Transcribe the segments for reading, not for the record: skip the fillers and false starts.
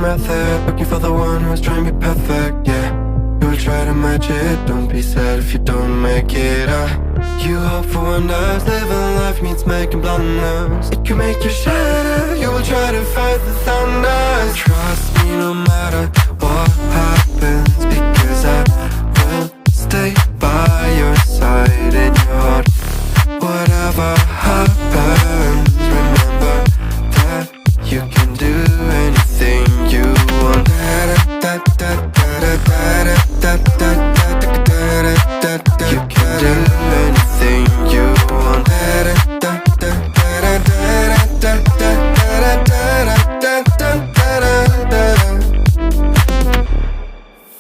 Method, looking for the one who's trying to be perfect, yeah. You will try to match it, don't be sad if you don't make it, You hope for wonders, living life means making blunders. It can make you shatter, you will try to fight the thunders. Trust me no matter what happens, because I will stay by your side in your heart. Whatever happens, remember that you can do anything you want. You can do anything you want.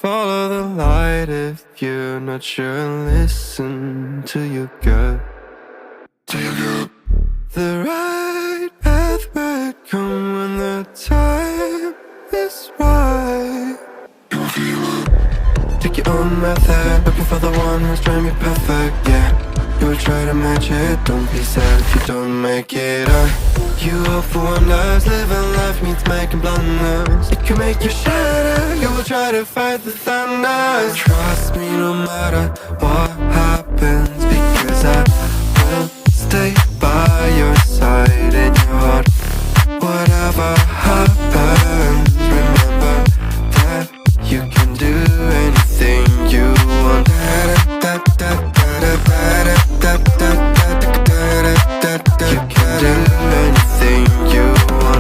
Follow the light if you're not sure. Listen to your gut. The right path will come when the time is right. Take your own method, looking for the one who's trying to be perfect, yeah. You will try to match it, don't be sad if you don't make it, You hope for wonders, living life means making blunders. It can make you shatter, you will try to fight the thunders. Trust me no matter what happens, because I will stay by your side in your heart. Whatever happens, remember that you can do anything you want. You can do anything you want.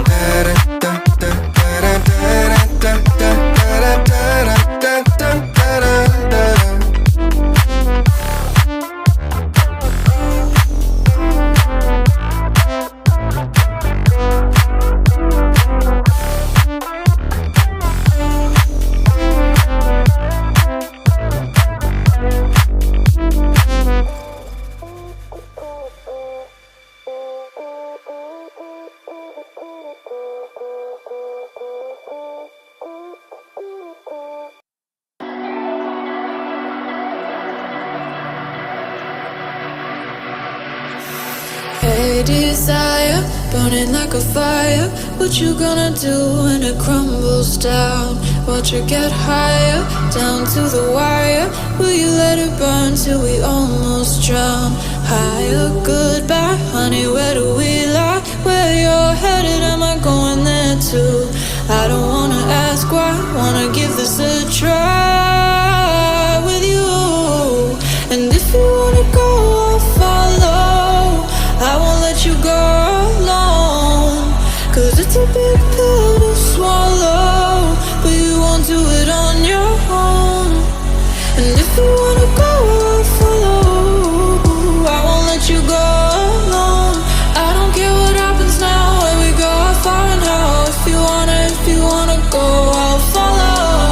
Hey desire, burning like a fire. What you gonna do when it crumbles down? Watch it get higher, down to the wire. Will you let it burn till we almost drown? Higher, goodbye, honey, where do we lie? Where you're headed, am I going there too? I don't wanna ask why, wanna give this a try with you. And if you wanna go, I'll follow. I won't let you go alone, 'cause it's a big pill to swallow, but you won't do it on your own. And if you wanna go, I'll follow. I won't let you go alone. I don't care what happens now, where we go, how far and how. If you wanna go, I'll follow.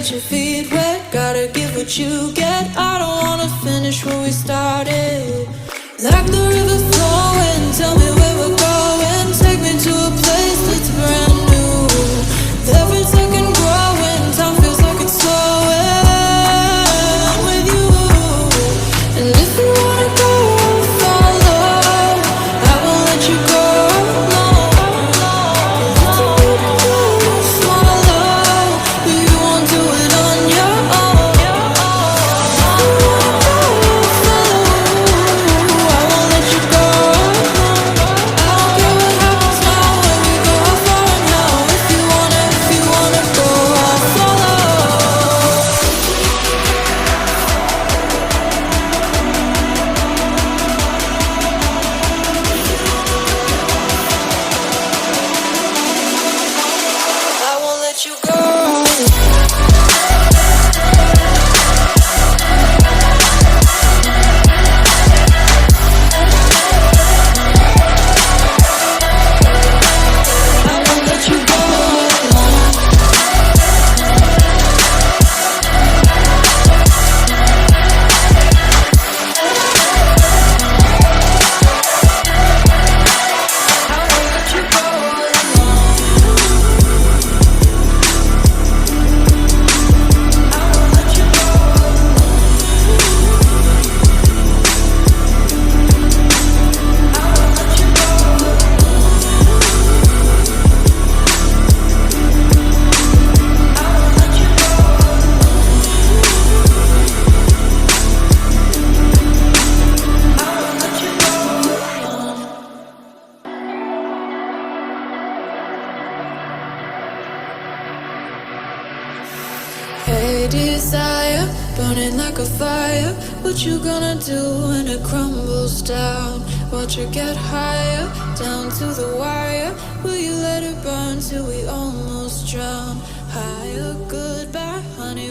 get your feet wet, gotta give what you get. I don't wanna finish where we started. Like the river flowing, tell me where we're going. Take me to a place that's brand new. Every second growing, time feels like it's slowing with you. And if you wanna go, I'll follow. I won't let you go alone. It's a big pill to swallow, but you won't do it on your own. If you wanna go, I'll follow. I won't let you go alone. I don't care what happens now, when we go how far now. If you wanna go, I'll follow. I won't let you go. I won't let you go. Hey desire, burning like a fire. What you gonna do when it crumbles down? Watch it get higher, down to the wire. Will you let it burn till we almost drown? Higher, goodbye, honey.